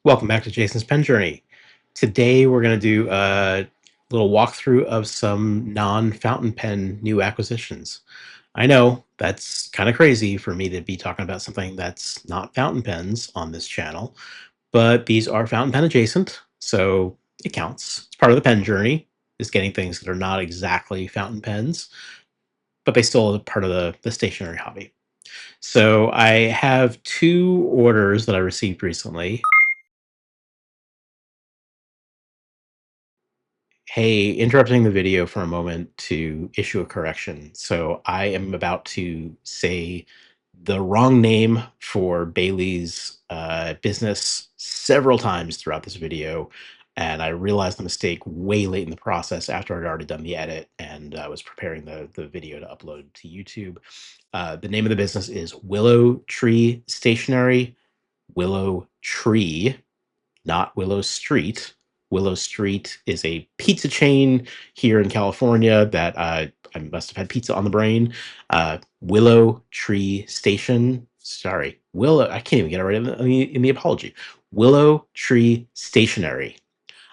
Welcome back to Jason's Pen Journey. Today we're going to do a little walkthrough of some non-fountain pen new acquisitions. I know that's kind of crazy for me to be talking about something that's not fountain pens on this channel, but these are fountain pen adjacent, so it counts. It's part of the pen journey, is getting things that are not exactly fountain pens, but they still are part of the stationery hobby. So I have two orders that I received recently. Hey, interrupting the video for a moment to issue a correction. So I am about to say the wrong name for Bailey's business several times throughout this video. And I realized the mistake way late in the process after I'd already done the edit and I was preparing the video to upload to YouTube. The name of the business is Willow Tree Stationery. Willow Tree, not Willow Street. Willow Street is a pizza chain here in California that I must have had pizza on the brain. Willow Tree Station. Sorry, Willow. I can't even get it right in the apology. Willow Tree Stationery.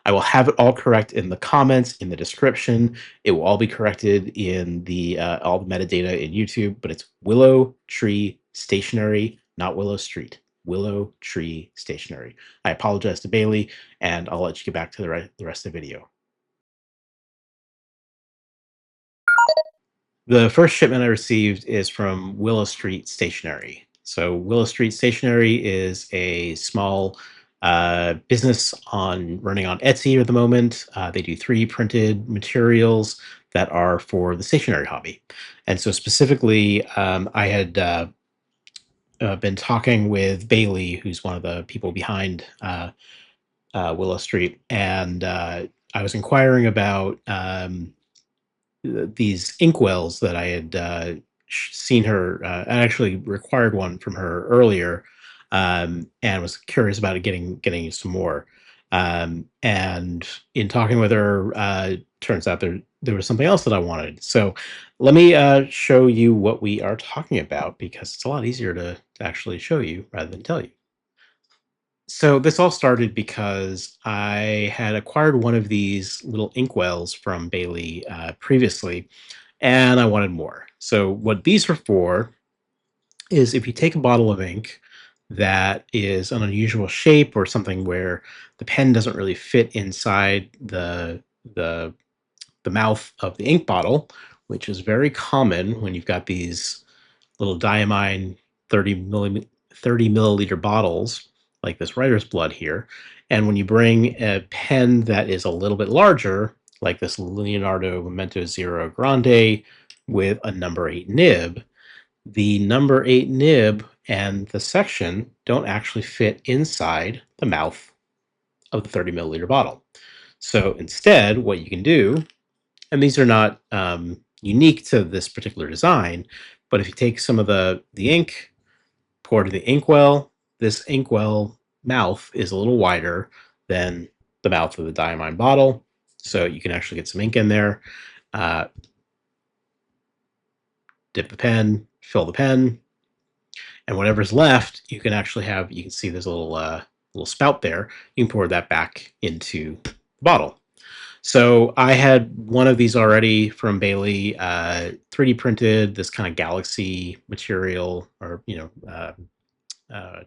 I will have it all correct in the comments, in the description. It will all be corrected in the all the metadata in YouTube, but it's Willow Tree Stationery, not Willow Street. Willow Tree Stationery. I apologize to Bailey, and I'll let you get back to the rest of the video. The first shipment I received is from Willow Street Stationery. So Willow Street Stationery is a small business running on Etsy at the moment. They do 3D printed materials that are for the stationery hobby. And so specifically, I had been talking with Bailey, who's one of the people behind Willow Street, and I was inquiring about these inkwells that I had seen her. I actually required one from her earlier, and was curious about getting some more. And in talking with her, turns out there was something else that I wanted. So let me show you what we are talking about, because it's a lot easier to actually show you rather than tell you. So this all started because I had acquired one of these little inkwells from Bailey previously, and I wanted more. So what these are for is if you take a bottle of ink that is an unusual shape or something where the pen doesn't really fit inside the mouth of the ink bottle, which is very common when you've got these little diamine 30 milliliter bottles like this writer's blood here. And when you bring a pen that is a little bit larger, like this Leonardo Memento Zero Grande with a number 8 nib, the number 8 nib and the section don't actually fit inside the mouth of the 30 milliliter bottle. So instead, what you can do, and these are not unique to this particular design, but if you take some of the ink, pour it in the inkwell, this inkwell mouth is a little wider than the mouth of the diamine bottle, so you can actually get some ink in there. Dip the pen, fill the pen, and whatever's left, you can actually have, you can see there's a little spout there. You can pour that back into the bottle. So I had one of these already from Bailey, 3D printed, this kind of galaxy material or,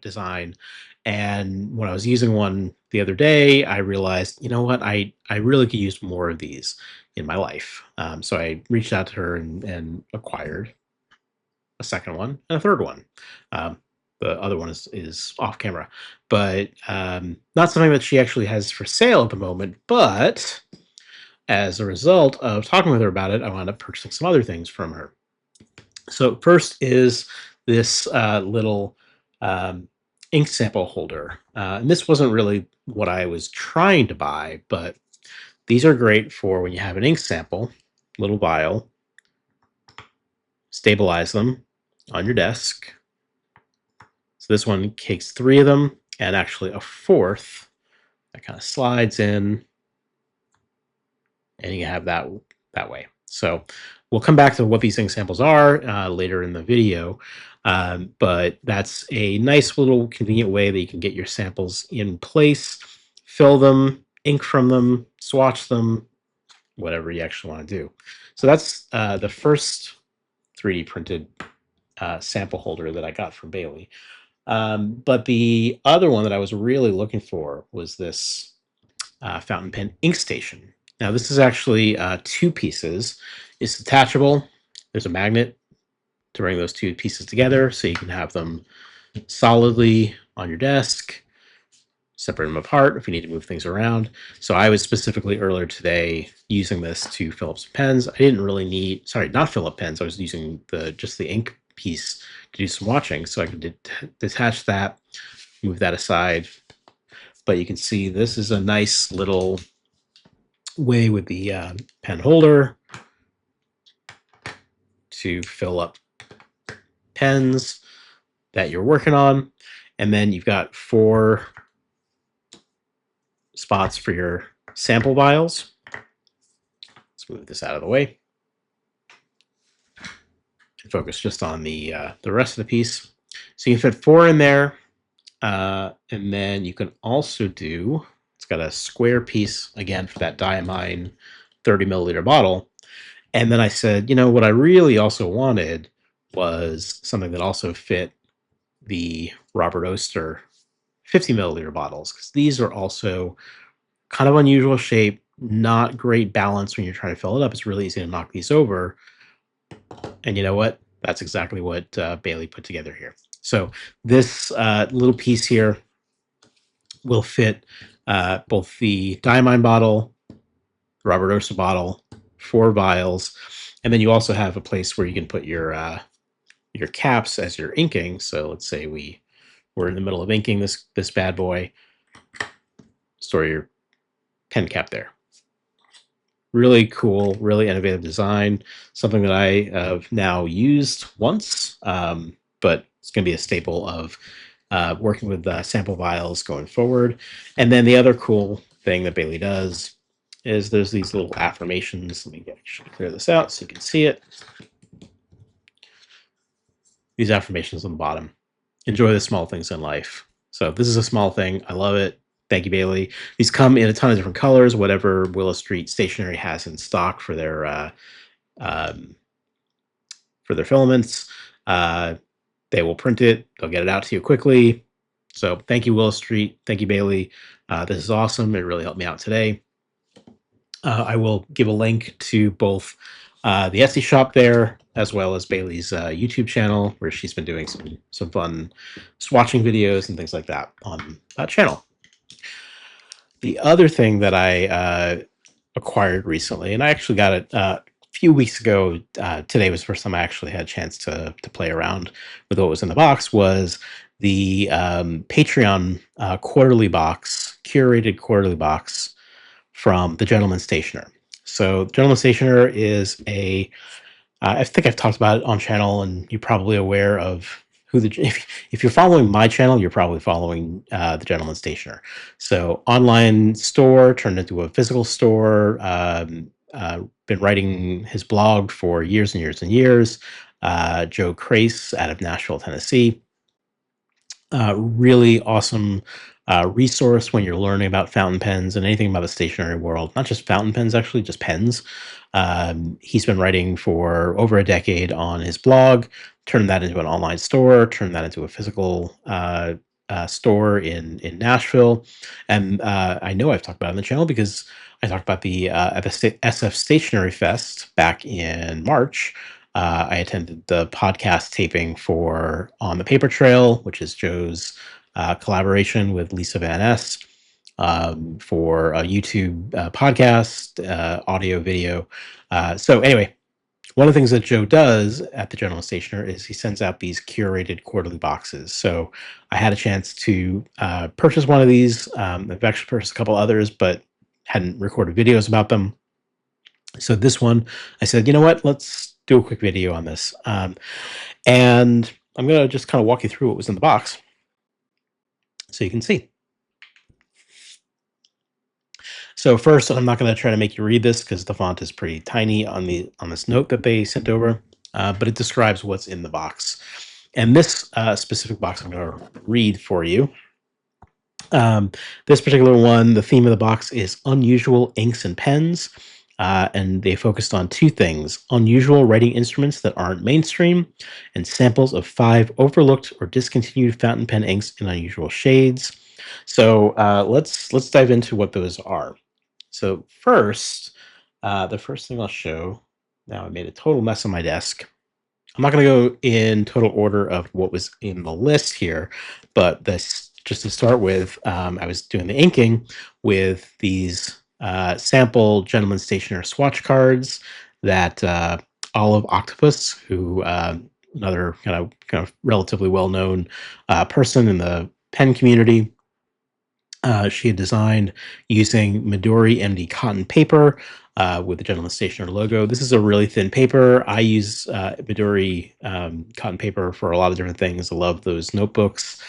design. And when I was using one the other day, I realized, you know what, I really could use more of these in my life. So I reached out to her and acquired a second one and a third one. The other one is off camera, but not something that she actually has for sale at the moment. But as a result of talking with her about it, I wound up purchasing some other things from her. So first is this little ink sample holder. And this wasn't really what I was trying to buy, but these are great for when you have an ink sample, little vial, stabilize them on your desk. So this one takes 3 of them and actually a 4th that kind of slides in, and you have that way. So we'll come back to what these ink samples are later in the video, but that's a nice little convenient way that you can get your samples in place, fill them, ink from them, swatch them, whatever you actually want to do. So that's the first 3D printed sample holder that I got from Bailey. But the other one that I was really looking for was this fountain pen ink station. Now this is actually 2 pieces. It's detachable. There's a magnet to bring those 2 pieces together so you can have them solidly on your desk, separate them apart if you need to move things around. So I was specifically earlier today using this to fill up some pens. I didn't really need, sorry, not fill up pens. I was using just the ink piece to do some watching. So I could detach that, move that aside. But you can see this is a nice little way with the pen holder to fill up pens that you're working on. And then you've got 4 spots for your sample vials. Let's move this out of the way and focus just on the rest of the piece. So you can fit 4 in there, and then you can also do, it's got a square piece again for that diamine 30 milliliter bottle. And then I said, you know, what I really also wanted was something that also fit the Robert Oster 50 milliliter bottles, because these are also kind of unusual shape, not great balance when you're trying to fill it up. It's really easy to knock these over. And you know what? That's exactly what Bailey put together here. So this little piece here will fit both the diamine bottle, the Robert Oster bottle, 4 vials, and then you also have a place where you can put your caps as you're inking. So let's say we're in the middle of inking this bad boy. Store your pen cap there. Really cool, really innovative design. Something that I have now used once, but it's going to be a staple of working with sample vials going forward. And then the other cool thing that Bailey does is there's these little affirmations. Let me actually clear this out so you can see it. These affirmations on the bottom. Enjoy the small things in life. So this is a small thing. I love it. Thank you, Bailey. These come in a ton of different colors, whatever Willow Street Stationery has in stock for their filaments. They will print it. They'll get it out to you quickly. So thank you, Willow Street. Thank you, Bailey. This is awesome. It really helped me out today. I will give a link to both the Etsy shop there, as well as Bailey's YouTube channel, where she's been doing some fun swatching videos and things like that on that channel. The other thing that I acquired recently, and I actually got it a few weeks ago, today was the first time I actually had a chance to play around with what was in the box, was the Patreon quarterly box, curated quarterly box from the Gentleman Stationer. So Gentleman Stationer is I think I've talked about it on channel, and you're probably aware of who if you're following my channel, you're probably following the Gentleman Stationer. So online store turned into a physical store. Been writing his blog for years and years and years. Joe Crace out of Nashville, Tennessee. Really awesome resource when you're learning about fountain pens and anything about the stationery world. Not just fountain pens, actually, just pens. He's been writing for over a decade on his blog, turned that into an online store, turned that into a physical store in Nashville. And I know I've talked about it on the channel because I talked about the at the SF Stationery Fest back in March. I attended the podcast taping for On the Paper Trail, which is Joe's collaboration with Lisa Van Ness for a YouTube podcast, audio, video. So anyway, one of the things that Joe does at the Gentleman Stationer is he sends out these curated quarterly boxes. So I had a chance to purchase one of these. I've actually purchased a couple others, but hadn't recorded videos about them. So this one, I said, you know what, let's do a quick video on this. And I'm going to just kind of walk you through what was in the box so you can see. So first, I'm not going to try to make you read this because the font is pretty tiny on this note that they sent over, but it describes what's in the box. And this specific box I'm going to read for you. This particular one, the theme of the box is unusual inks and pens. And they focused on two things: unusual writing instruments that aren't mainstream, and samples of 5 overlooked or discontinued fountain pen inks in unusual shades. So let's dive into what those are. So first, the first thing I'll show. Now I made a total mess on my desk. I'm not going to go in total order of what was in the list here, but this just to start with, I was doing the inking with these sample Gentleman Stationer swatch cards that Olive Octopus, who another kind of relatively well-known person in the pen community, she had designed using Midori MD cotton paper with the Gentleman Stationer logo. This is a really thin paper. I use Midori cotton paper for a lot of different things. I love those notebooks,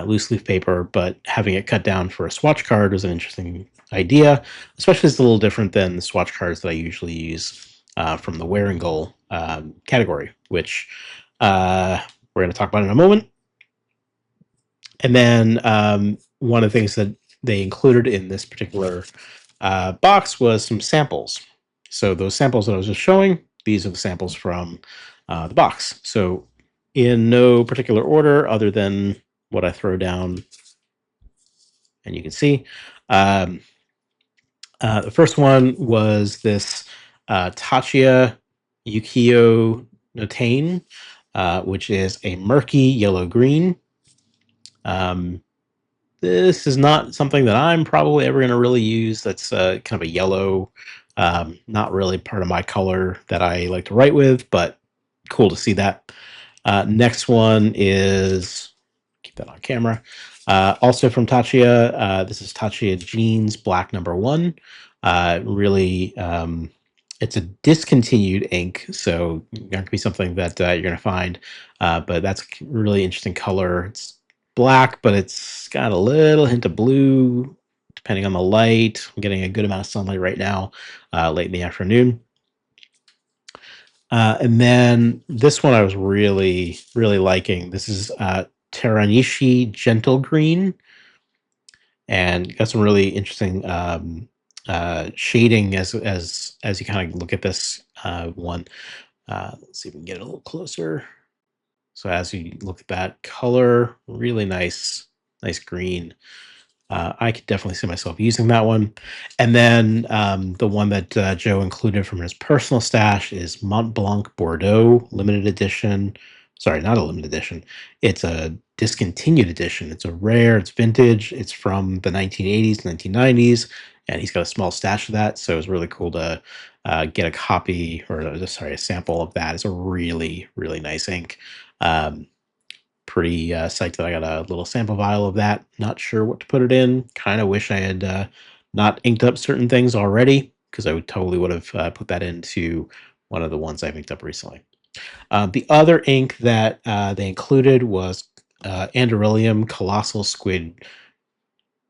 loose leaf paper, but having it cut down for a swatch card was an interesting idea, especially it's a little different than the swatch cards that I usually use from the Wear and Goal category, which we're going to talk about in a moment. And then one of the things that they included in this particular box was some samples. So those samples that I was just showing, these are the samples from the box. So in no particular order other than what I throw down, and you can see. The first one was this Taccia Ukiyo-e Natane, which is a murky yellow-green. This is not something that I'm probably ever going to really use. That's kind of a yellow, not really part of my color that I like to write with, but cool to see that. Next one is, keep that on camera, also from Taccia. This is Taccia Jeans Black No. 1. Really, it's a discontinued ink, so not going to be something that you're going to find, but that's a really interesting color. It's black, but it's got a little hint of blue, depending on the light. I'm getting a good amount of sunlight right now, late in the afternoon. And then this one I was really, really liking. This is Teranishi Gentle Green, and got some really interesting shading as you kind of look at this one. Let's see if we can get it a little closer. So as you look at that color, really nice green. I could definitely see myself using that one. And then the one that Joe included from his personal stash is Montblanc Bordeaux limited edition. Sorry, not a limited edition. It's a discontinued edition. It's a rare, it's vintage. It's from the 1980s, 1990s, and he's got a small stash of that. So it's really cool to get a copy, or sorry, a sample of that. It's a really, really nice ink. Pretty psyched that I got a little sample vial of that. Not sure what to put it in. Kind of wish I had not inked up certain things already, because I totally would have put that into one of the ones I've inked up recently. The other ink that they included was Anderillium Colossal Squid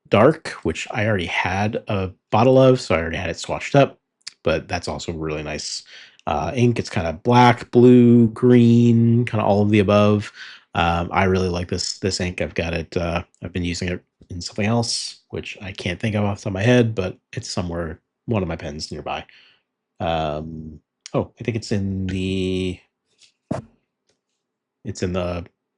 Dark, which I already had a bottle of, so I already had it swatched up, but that's also really nice ink. It's kind of black, blue, green, kind of all of the above. I really like this ink. I've got it. I've been using it in something else, which I can't think of off the top of my head, but it's somewhere, one of my pens nearby. Oh, I think it's in the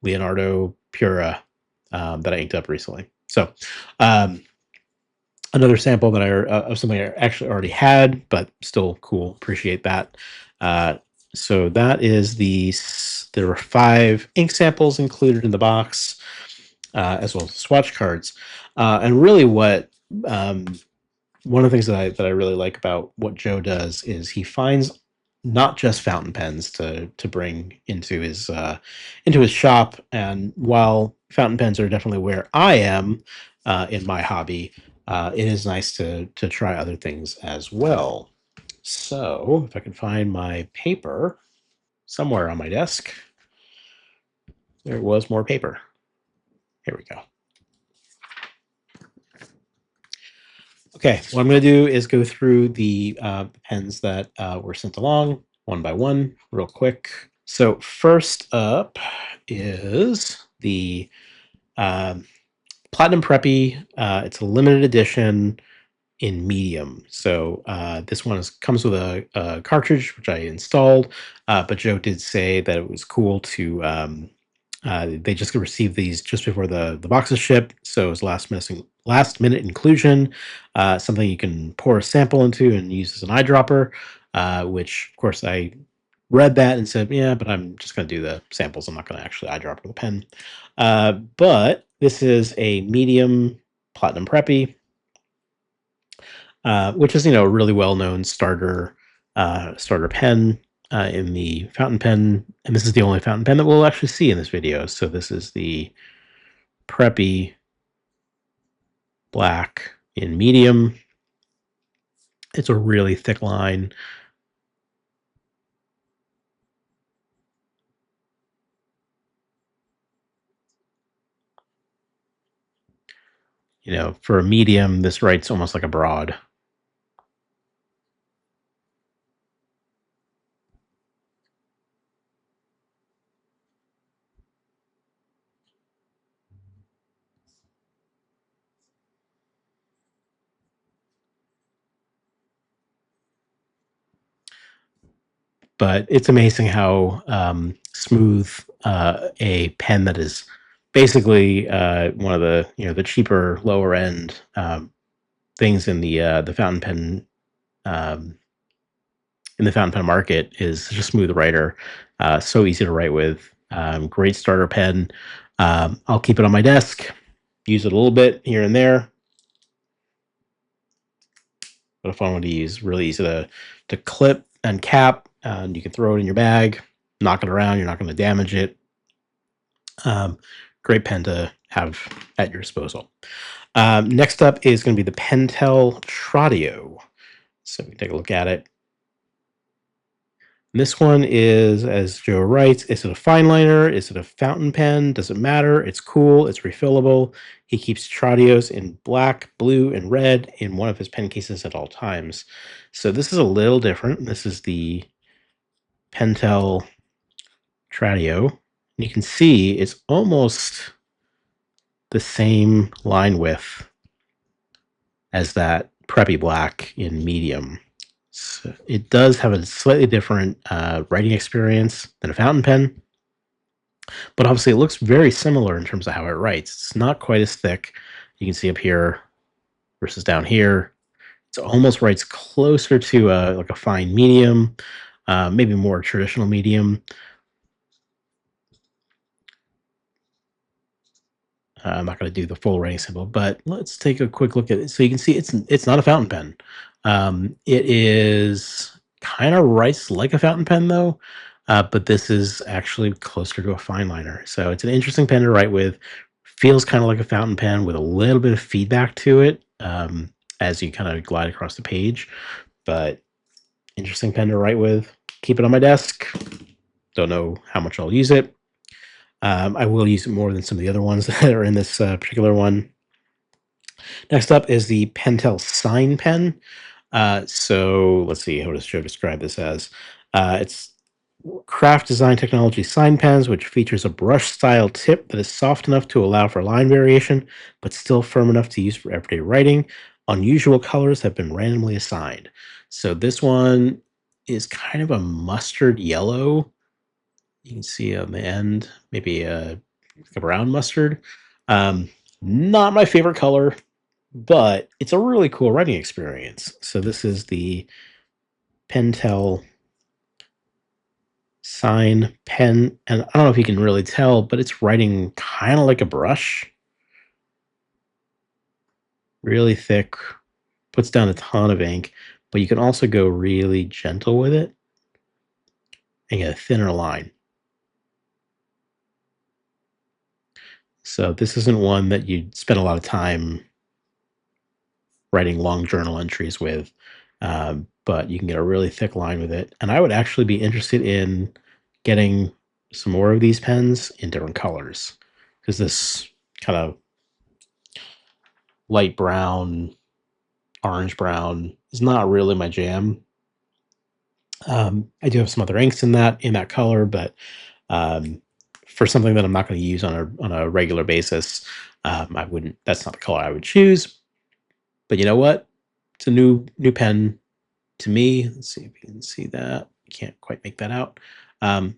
Leonardo Pura that I inked up recently. So another sample that of something I actually already had, but still cool. Appreciate that. So that is there were 5 ink samples included in the box, as well as swatch cards. And really what one of the things that I really like about what Joe does is he finds not just fountain pens to bring into his shop. And while fountain pens are definitely where I am in my hobby, it is nice to try other things as well. So if I can find my paper somewhere on my desk, there was more paper. Here we go. Okay, what I'm going to do is go through the pens that were sent along one by one real quick. So first up is the um, Platinum Preppy. It's a limited edition in medium. So this one comes with a cartridge, which I installed, but Joe did say that it was cool to they just received these just before the boxes shipped, so it was last minute inclusion. Something you can pour a sample into and use as an eyedropper. Which of course I read that and said, yeah, but I'm just going to do the samples. I'm not going to actually eyedropper the pen. But this is a medium Platinum Preppy, which is a really well known starter pen in the fountain pen, and this is the only fountain pen that we'll actually see in this video. So this is the Preppy Black in medium. It's a really thick line. For a medium, this writes almost like a broad. But it's amazing how smooth a pen that is basically one of the the cheaper lower end things in the fountain pen market is such a smooth writer, so easy to write with. Great starter pen. I'll keep it on my desk, use it a little bit here and there. But a fun one to use. Really easy to clip and cap, and you can throw it in your bag, knock it around. You're not going to damage it. Great pen to have at your disposal. Next up is going to be the Pentel Tradio. So we can take a look at it. This one is, as Joe writes, is it a fine liner? Is it a fountain pen? Doesn't matter. It's cool. It's refillable. He keeps Tradios in black, blue, and red in one of his pen cases at all times. So this is a little different. This is the Pentel Tradio. You can see it's almost the same line width as that Preppy Black in medium. So it does have a slightly different writing experience than a fountain pen, but obviously it looks very similar in terms of how it writes. It's not quite as thick. You can see up here versus down here. It almost writes closer to like a fine medium, maybe more traditional medium. I'm not going to do the full writing sample, but let's take a quick look at it. So you can see it's not a fountain pen. It is kind of writes like a fountain pen though, but this is actually closer to a fine liner. So it's an interesting pen to write with. Feels kind of like a fountain pen with a little bit of feedback to it as you kind of glide across the page, but interesting pen to write with. Keep it on my desk. Don't know how much I'll use it. I will use it more than some of the other ones that are in this particular one. Next up is the Pentel Sign Pen. So let's see, how does Joe describe this as? It's craft design technology sign pens, which features a brush style tip that is soft enough to allow for line variation, but still firm enough to use for everyday writing. Unusual colors have been randomly assigned. So this one is kind of a mustard yellow. You can see on the end, maybe a brown mustard. Not my favorite color, but it's a really cool writing experience. So this is the Pentel Sign Pen, and I don't know if you can really tell, but it's writing kind of like a brush. Really thick, puts down a ton of ink, but you can also go really gentle with it and get a thinner line. So this isn't one that you'd spend a lot of time writing long journal entries with, but you can get a really thick line with it. And I would actually be interested in getting some more of these pens in different colors, because this kind of light brown orange brown is not really my jam. I do have some other inks in that color, but for something that I'm not going to use on a regular basis, I wouldn't. That's not the color I would choose. But you know what? It's a new pen to me. Let's see if you can see that. Can't quite make that out.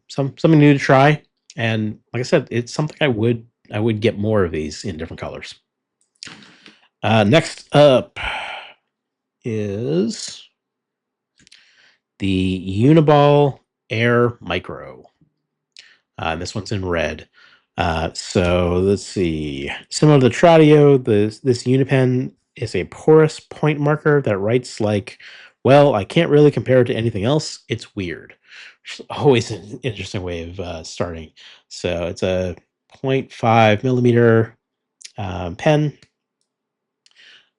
Something new to try, and like I said, it's something I would get more of these in different colors. Next up is the Uni-ball Air Micro. This one's in red. So let's see. Similar to the Tradio, this Unipen is a porous point marker that writes like, well, I can't really compare it to anything else. It's weird. Which is always an interesting way of starting. So it's a 0.5 millimeter pen.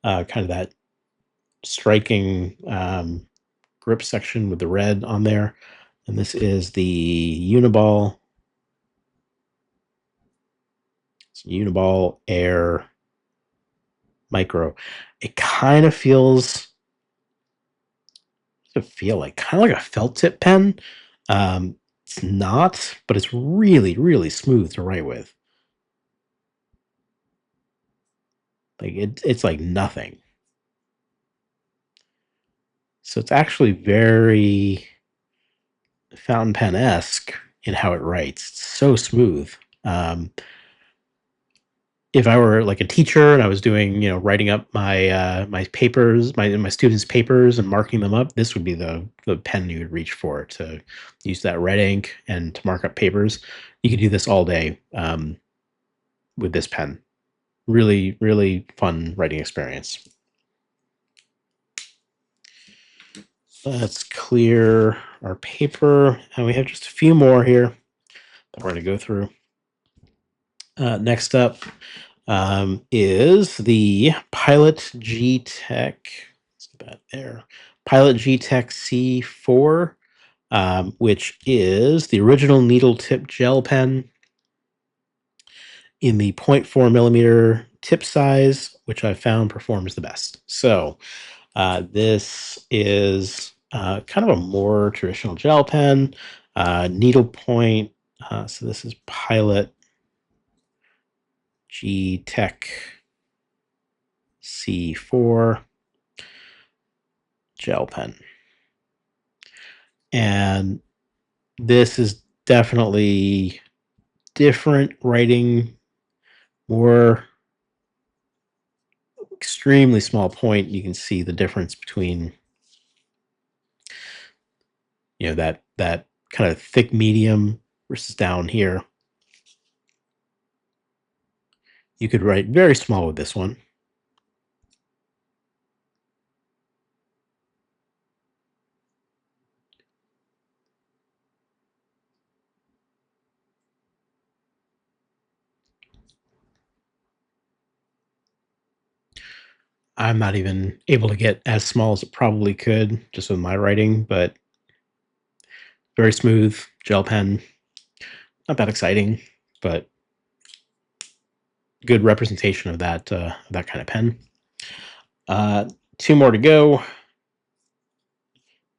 Kind of that striking grip section with the red on there. And this is the Uni-ball Air Micro. It kind of feels, kind of like a felt tip pen. It's not, but it's really, really smooth to write with. Like it's like nothing. So it's actually very fountain pen-esque in how it writes. It's so smooth. If I were like a teacher and I was doing, writing up my papers, my students' papers and marking them up, this would be the pen you would reach for to use that red ink and to mark up papers. You could do this all day with this pen. Really, really fun writing experience. Let's clear our paper, and we have just a few more here that we're going to go through. Next up is the Pilot G-Tech. Let's get that there. Pilot G-Tech-C 4, which is the original needle tip gel pen in the 0.4 millimeter tip size, which I found performs the best. So this is kind of a more traditional gel pen, needle point. So this is Pilot G-Tech C4 gel pen. And this is definitely different writing, more extremely small point. You can see the difference between, that kind of thick medium versus down here. You could write very small with this one. I'm not even able to get as small as it probably could just with my writing, but very smooth gel pen. Not that exciting, but good representation of that kind of pen. Two more to go.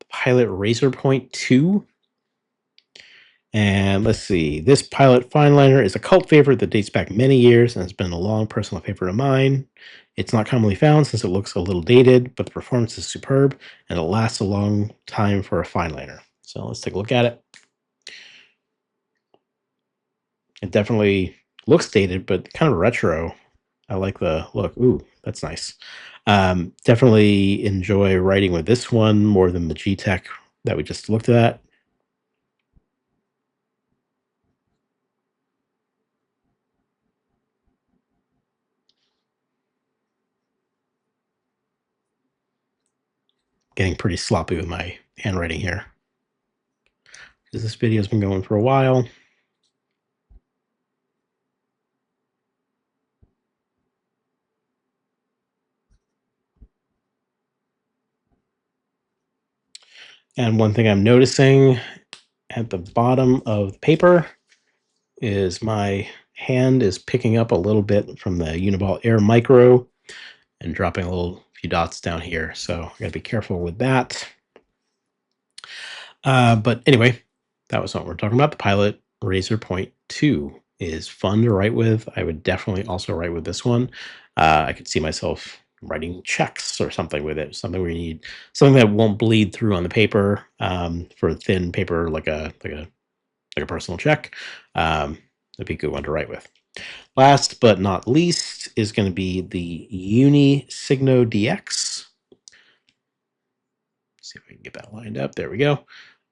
Pilot Razor Point 2. And let's see. This Pilot fine liner is a cult favorite that dates back many years and has been a long personal favorite of mine. It's not commonly found since it looks a little dated, but the performance is superb and it lasts a long time for a fine liner. So let's take a look at it. It definitely looks dated, but kind of retro. I like the look. Ooh, that's nice. Definitely enjoy writing with this one more than the G-Tech that we just looked at. Getting pretty sloppy with my handwriting here, because this video has been going for a while. And one thing I'm noticing at the bottom of the paper is my hand is picking up a little bit from the Uni-ball Air Micro and dropping a little few dots down here, so I gotta be careful with that. But anyway, that was what we're talking about. The Pilot Razor Point 2 is fun to write with. I would definitely also write with this one. I could see myself writing checks or something with it. Something where you need something that won't bleed through on the paper, for thin paper, like a personal check. That'd be a good one to write with. Last but not least is going to be the Uni Signo DX. See if I can get that lined up. There we go.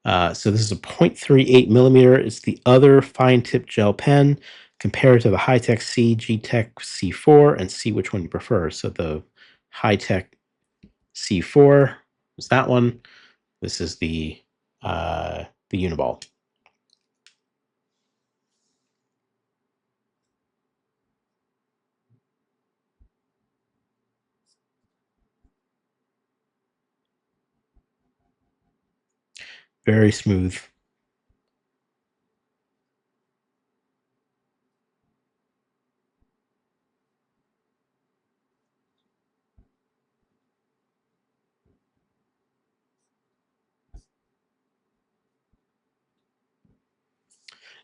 So this is a 0.38 millimeter. It's the other fine tip gel pen. Compare it to the Hi-Tec-C, G-Tech C4, and see which one you prefer. So the Hi-Tec C4 is that one. This is the Uni-ball. Very smooth.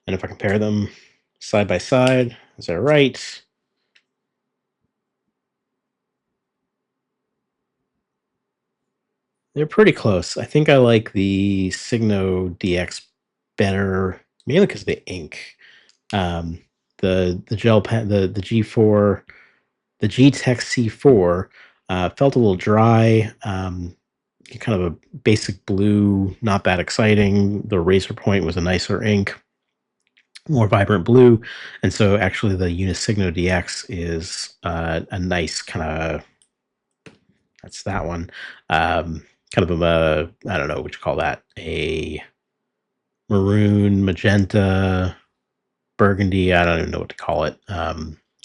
And if I compare them side by side, is that right? They're pretty close. I think I like the Signo DX better, mainly because of the ink. Um, the gel pen, the G4, the G-Tech C4 felt a little dry. Kind of a basic blue, not that exciting. The Razor Point was a nicer ink, more vibrant blue, and so actually the Uni Signo DX is a nice kind of, that's that one. Kind of a, I don't know what you call that, a maroon, magenta, burgundy. I don't even know what to call it.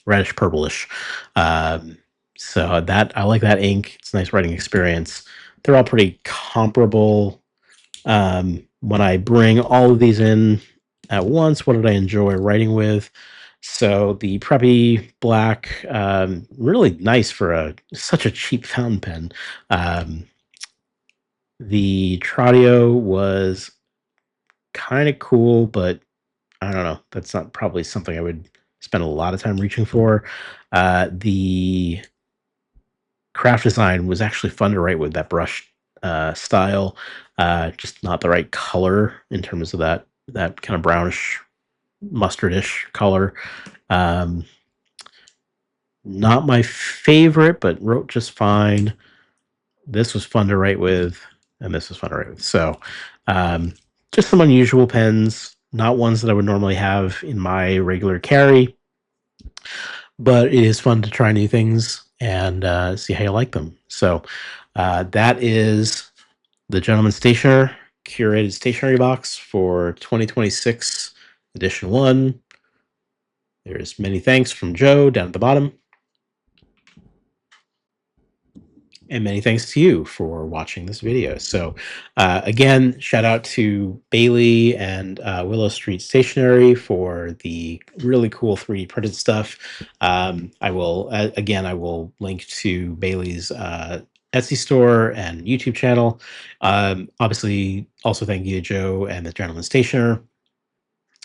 Reddish purplish. So that, I like that ink. It's a nice writing experience. They're all pretty comparable. When I bring all of these in at once, what did I enjoy writing with? So the Preppy Black, really nice for such a cheap fountain pen. The Tradio was kind of cool, but I don't know. That's not probably something I would spend a lot of time reaching for. The craft design was actually fun to write with, that brush style. Just not the right color in terms of that kind of brownish, mustardish color. Not my favorite, but wrote just fine. This was fun to write with, and this was fun to write with. So, just some unusual pens, not ones that I would normally have in my regular carry, but it is fun to try new things and see how you like them. So, that is the Gentleman Stationer Curated Stationery Box for 2026 Edition 1. There's many thanks from Joe down at the bottom. And many thanks to you for watching this video. So again, shout out to Bailey and Willow Street Stationery for the really cool 3D printed stuff. I will, again, I will link to Bailey's Etsy store and YouTube channel. Obviously, also thank you to Joe and the Gentleman Stationer.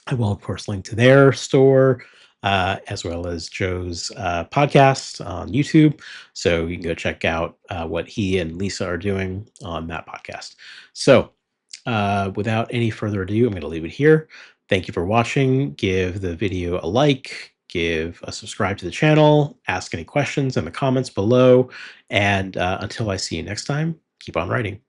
I will, of course, link to their store, as well as Joe's podcast on YouTube. So you can go check out what he and Lisa are doing on that podcast. So without any further ado, I'm going to leave it here. Thank you for watching. Give the video a like, give a subscribe to the channel, ask any questions in the comments below. And until I see you next time, keep on writing.